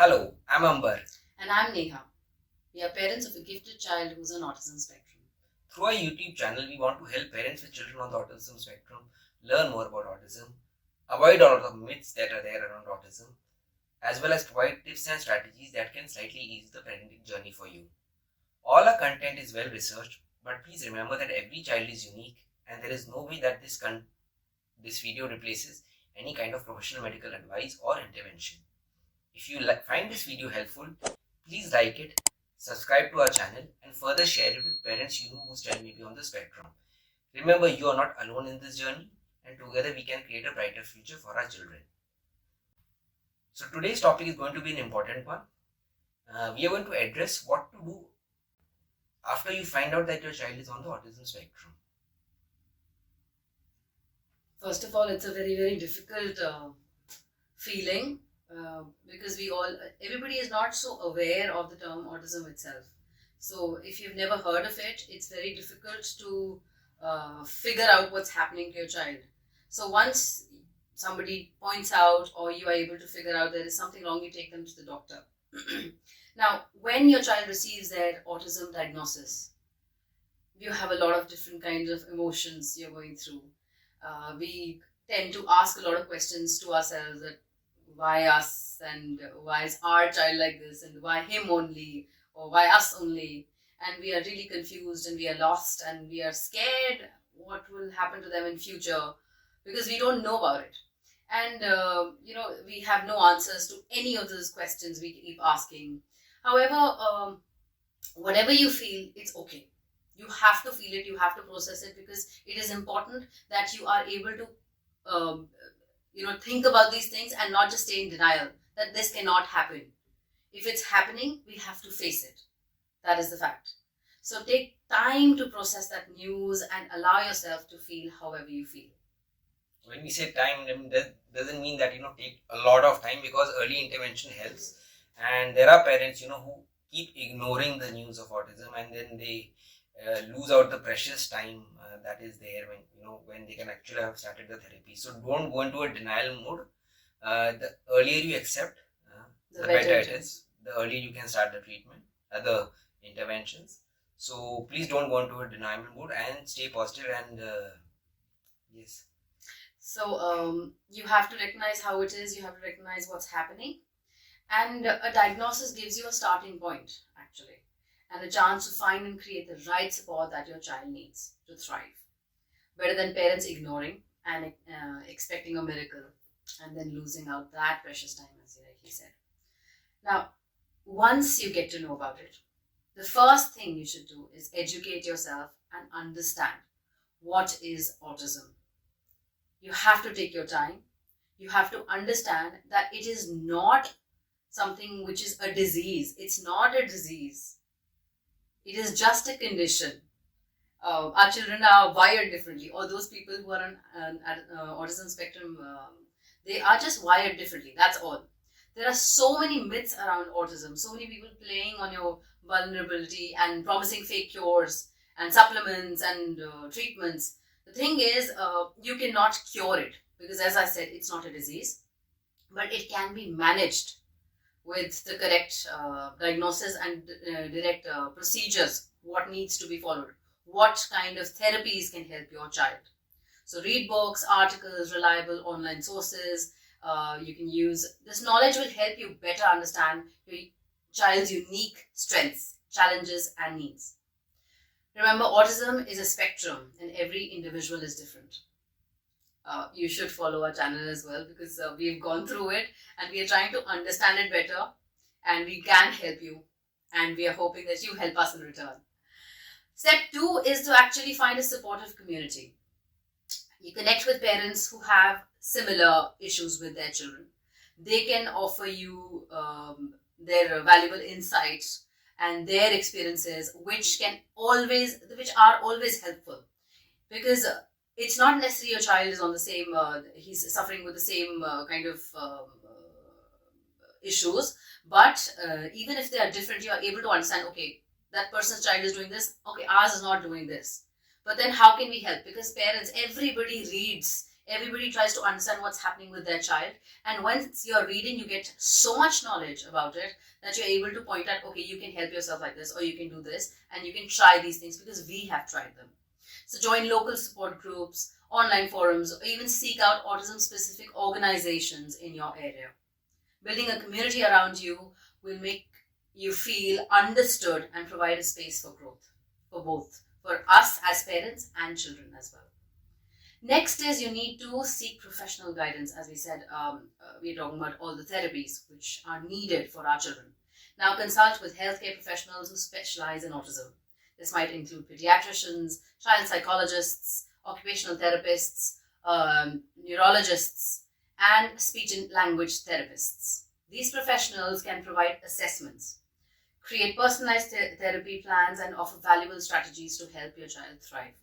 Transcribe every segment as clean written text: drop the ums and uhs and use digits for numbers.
Hello, I'm Amber. And I'm Neha. We are parents of a gifted child who's on autism spectrum. Through our YouTube channel, we want to help parents with children on the autism spectrum learn more about autism, avoid all of the myths that are there around autism, as well as provide tips and strategies that can slightly ease the parenting journey for you. All our content is well researched, but please remember that every child is unique and there is no way that this video replaces any kind of professional medical advice or intervention. If you find this video helpful, please like it, subscribe to our channel, and further share it with parents you know whose child may be on the spectrum. Remember, you are not alone in this journey, and together we can create a brighter future for our children. So today's topic is going to be an important one. We are going to address what to do after you find out that your child is on the autism spectrum. First of all, it's a very, very difficult feeling because everybody is not so aware of the term autism itself. So if you've never heard of it, it's very difficult to figure out what's happening to your child. So once somebody points out or you are able to figure out there is something wrong, you take them to the doctor. Now, when your child receives their autism diagnosis, you have a lot of different kinds of emotions you're going through. We tend to ask a lot of questions to ourselves that why us, and why is our child like this, and why him only, or why us only, and we are really confused and we are lost and we are scared what will happen to them in future because we don't know about it. And we have no answers to any of those questions we keep asking. However, whatever you feel, it's okay. You have to feel it, you have to process it, because it is important that you are able to think about these things and not just stay in denial that this cannot happen. If it's happening, we have to face it. That is the fact. So take time to process that news and allow yourself to feel however you feel. When we say time, that doesn't mean that take a lot of time, because early intervention helps. And there are parents who keep ignoring the news of autism, and then they lose out the precious time that is there when they can actually have started the therapy. So don't go into a denial mode. The earlier you accept, the better it is. The earlier you can start the treatment, the interventions. So please don't go into a denial mode and stay positive. And yes. So you have to recognize how it is. You have to recognize what's happening, and a diagnosis gives you a starting point actually, and a chance to find and create the right support that your child needs to thrive. Better than parents ignoring and expecting a miracle and then losing out that precious time, as you rightly said. Now, once you get to know about it, the first thing you should do is educate yourself and understand what is autism. You have to take your time. You have to understand that it is not something which is a disease. It's not a disease. It is just a condition. Our children are wired differently, or those people who are on autism spectrum, they are just wired differently. That's all. There are so many myths around autism, so many people playing on your vulnerability and promising fake cures and supplements and treatments. The thing is, you cannot cure it, because as I said, it's not a disease, but it can be managed with the correct diagnosis and direct procedures, what needs to be followed, what kind of therapies can help your child. So read books, articles, reliable online sources. You can use this knowledge will help you better understand your child's unique strengths, challenges, and needs. Remember, autism is a spectrum and every individual is different. You should follow our channel as well, because we've gone through it and we are trying to understand it better, and we can help you, and we are hoping that you help us in return. Step 2 is to actually find a supportive community. You connect with parents who have similar issues with their children. They can offer you their valuable insights and their experiences, which are always helpful, because it's not necessarily your child is on the same, he's suffering with the same kind of issues, but even if they are different, you are able to understand, okay, that person's child is doing this, okay, ours is not doing this. But then how can we help? Because parents, everybody reads Everybody tries to understand what's happening with their child. And once you're reading, you get so much knowledge about it that you're able to point out, okay, you can help yourself like this, or you can do this, and you can try these things because we have tried them. So join local support groups, online forums, or even seek out autism-specific organizations in your area. Building a community around you will make you feel understood and provide a space for growth for both, for us as parents and children as well. Next is you need to seek professional guidance. As we said, we're talking about all the therapies which are needed for our children. Now consult with healthcare professionals who specialize in autism. This might include pediatricians, child psychologists, occupational therapists, neurologists, and speech and language therapists. These professionals can provide assessments, create personalized therapy plans, and offer valuable strategies to help your child thrive.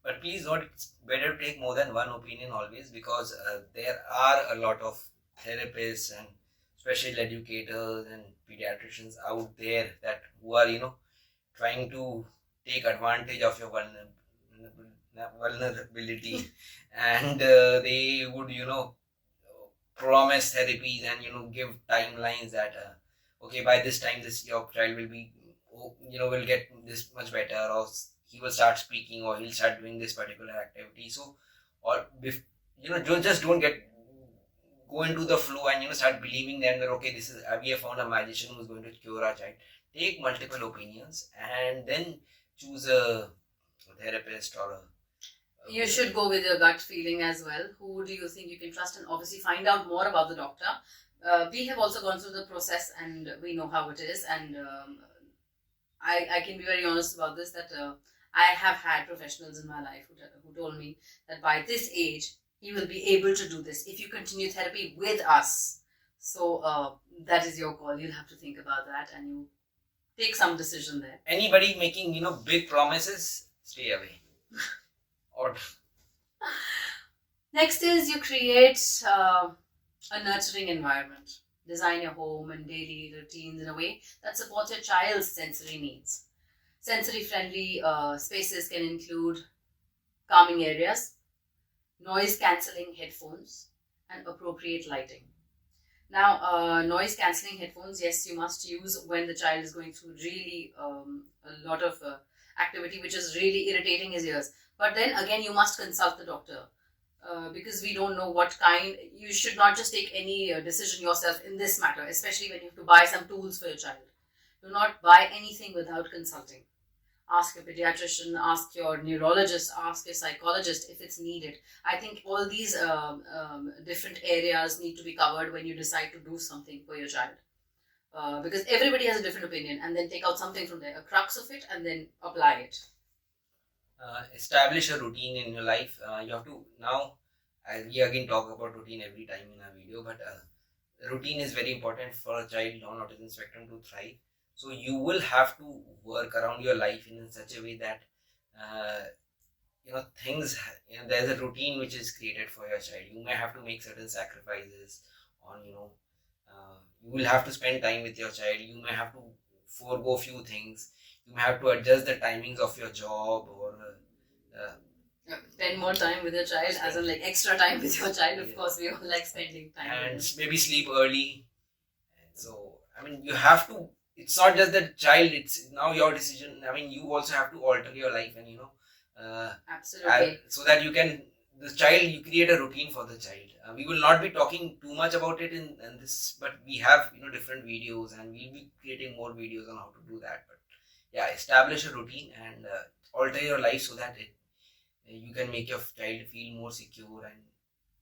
But please note, it's better to take more than one opinion always, because there are a lot of therapists and special educators and pediatricians out there that who are trying to take advantage of your vulnerability and they would promise therapies and give timelines that okay, by this time your child will be will get this much better, or he will start speaking, or he'll start doing this particular activity. So, or just don't go into the flow and start believing them that okay, this is we have found a magician who's going to cure our child. Take multiple opinions and then choose a therapist or you should go with your gut feeling as well. Who do you think you can trust, and obviously find out more about the doctor. We have also gone through the process and we know how it is, and I can be very honest about this, that I have had professionals in my life who told me that by this age he will be able to do this if you continue therapy with us. So that is your call. You'll have to think about that and you take some decision there. Anybody making big promises, stay away. Or next is you create a nurturing environment. Design your home and daily routines in a way that supports your child's sensory needs. Sensory friendly spaces can include calming areas, noise cancelling headphones, and appropriate lighting. Now, noise cancelling headphones, yes, you must use when the child is going through really a lot of activity which is really irritating his ears. But then again, you must consult the doctor because we don't know what kind. You should not just take any decision yourself in this matter, especially when you have to buy some tools for your child. Do not buy anything without consulting. Ask your pediatrician, ask your neurologist, ask your psychologist if it's needed. I think all these different areas need to be covered when you decide to do something for your child. Because everybody has a different opinion, and then take out something from there, a crux of it, and then apply it. Establish a routine in your life. You have to now, we again talk about routine every time in our video, but routine is very important for a child on autism spectrum to thrive. So you will have to work around your life in such a way that things, there's a routine which is created for your child. You may have to make certain sacrifices on you will have to spend time with your child. You may have to forego few things. You may have to adjust the timings of your job, or spend more time with your child, as in like extra time with your child. Of course, we all like spending time. And maybe sleep early. And so, you have to. It's not just the child. It's now your decision. You also have to alter your life, and absolutely. So that you create a routine for the child. We will not be talking too much about it in this, but we have different videos, and we'll be creating more videos on how to do that. But yeah, establish a routine and alter your life so that you can make your child feel more secure.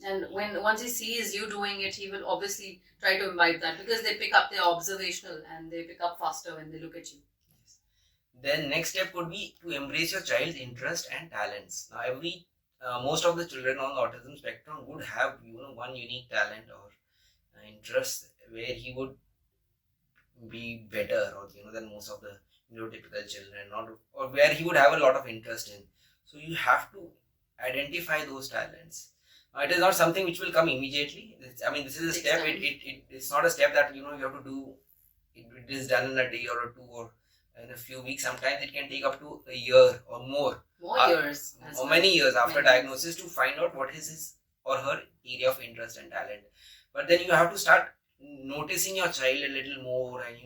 And once he sees you doing it, he will obviously try to imbibe that, because they pick up, they're observational and they pick up faster when they look at you. Yes. Then next step would be to embrace your child's interest and talents. Now most of the children on the autism spectrum would have one unique talent or interest where he would be better or than most of the neurotypical children, or where he would have a lot of interest in. So you have to identify those talents. It is not something which will come immediately. This is a step. It's not a step that you have to do. It is done in a day or two, or in a few weeks. Sometimes it can take up to a year or more. Years. Or many years after diagnosis to find out what is his or her area of interest and talent. But then you have to start noticing your child a little more, and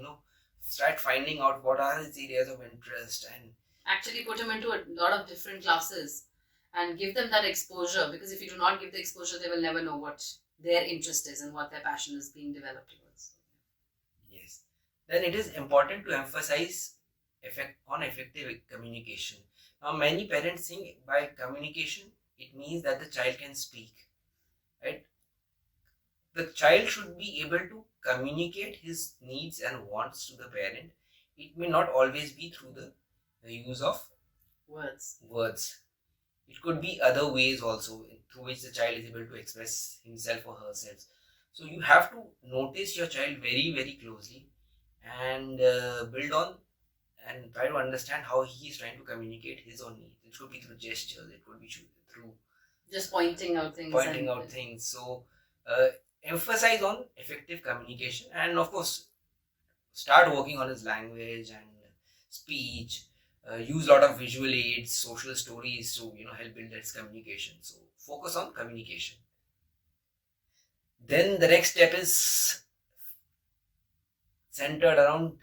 start finding out what are his areas of interest, and actually put him into a lot of different classes and give them that exposure, because if you do not give the exposure, they will never know what their interest is and what their passion is being developed towards. Yes. Then it is important to emphasize effective communication. Now, many parents think by communication it means that the child can speak, right? The child should be able to communicate his needs and wants to the parent. It may not always be through the use of words. It could be other ways also through which the child is able to express himself or herself. So you have to notice your child very, very closely and build on and try to understand how he is trying to communicate his own needs. It could be through gestures, it could be through just pointing out things. So emphasize on effective communication, and of course start working on his language and speech. Use a lot of visual aids, social stories to help build its communication. So focus on communication. Then the next step is centered around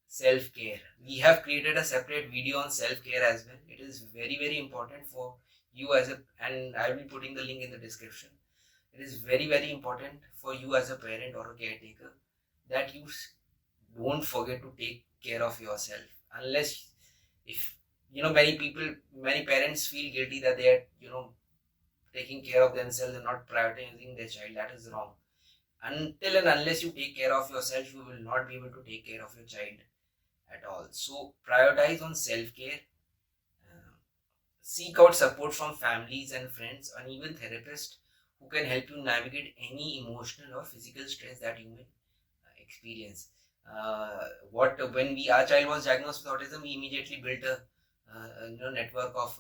self-care. We have created a separate video on self-care as well. It is very, very important for you and I will be putting the link in the description. It is very, very important for you as a parent or a caretaker that you don't forget to take care of yourself. Unless, if many parents feel guilty that they are taking care of themselves and not prioritizing their child. That is wrong. Until and unless you take care of yourself, you will not be able to take care of your child at all. So prioritize on self-care. Seek out support from families and friends, and even therapists who can help you navigate any emotional or physical stress that you may experience. When our child was diagnosed with autism, we immediately built a network of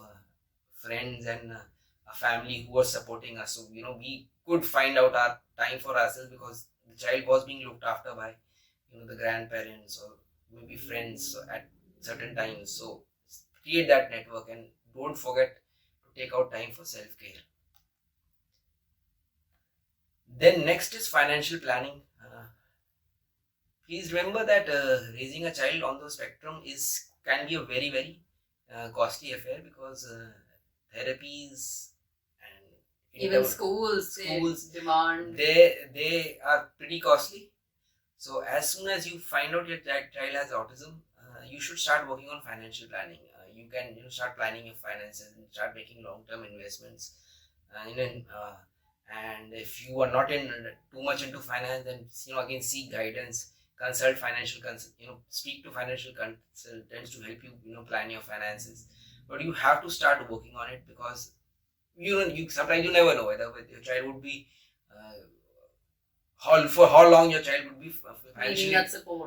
friends and a family who was supporting us. So we could find out our time for ourselves, because the child was being looked after by the grandparents or maybe friends at certain times. So create that network and don't forget to take out time for self-care. Then next is financial planning. Please remember that raising a child on the spectrum can be a very, very costly affair, because therapies and even schools demand, they are pretty costly. So as soon as you find out your child has autism, you should start working on financial planning. You can start planning your finances and start making long-term investments. And if you are not too much into finance, then again seek guidance. Consult speak to financial consultants to help you plan your finances. But you have to start working on it, because you sometimes you never know whether your child would be for how long your child would be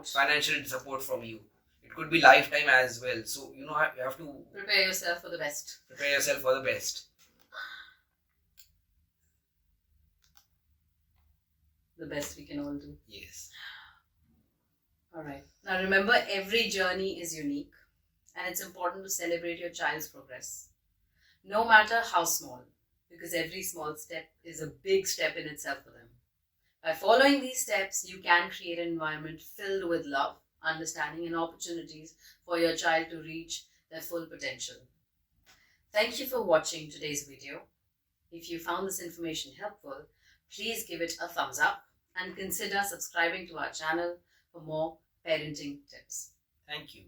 financial support from you. It could be lifetime as well. So you have to prepare yourself for the best. The best we can all do. Yes. Alright. Now remember, every journey is unique, and it's important to celebrate your child's progress, no matter how small, because every small step is a big step in itself for them. By following these steps, you can create an environment filled with love, understanding, and opportunities for your child to reach their full potential. Thank you for watching today's video. If you found this information helpful, please give it a thumbs up and consider subscribing to our channel for more parenting tips. Thank you.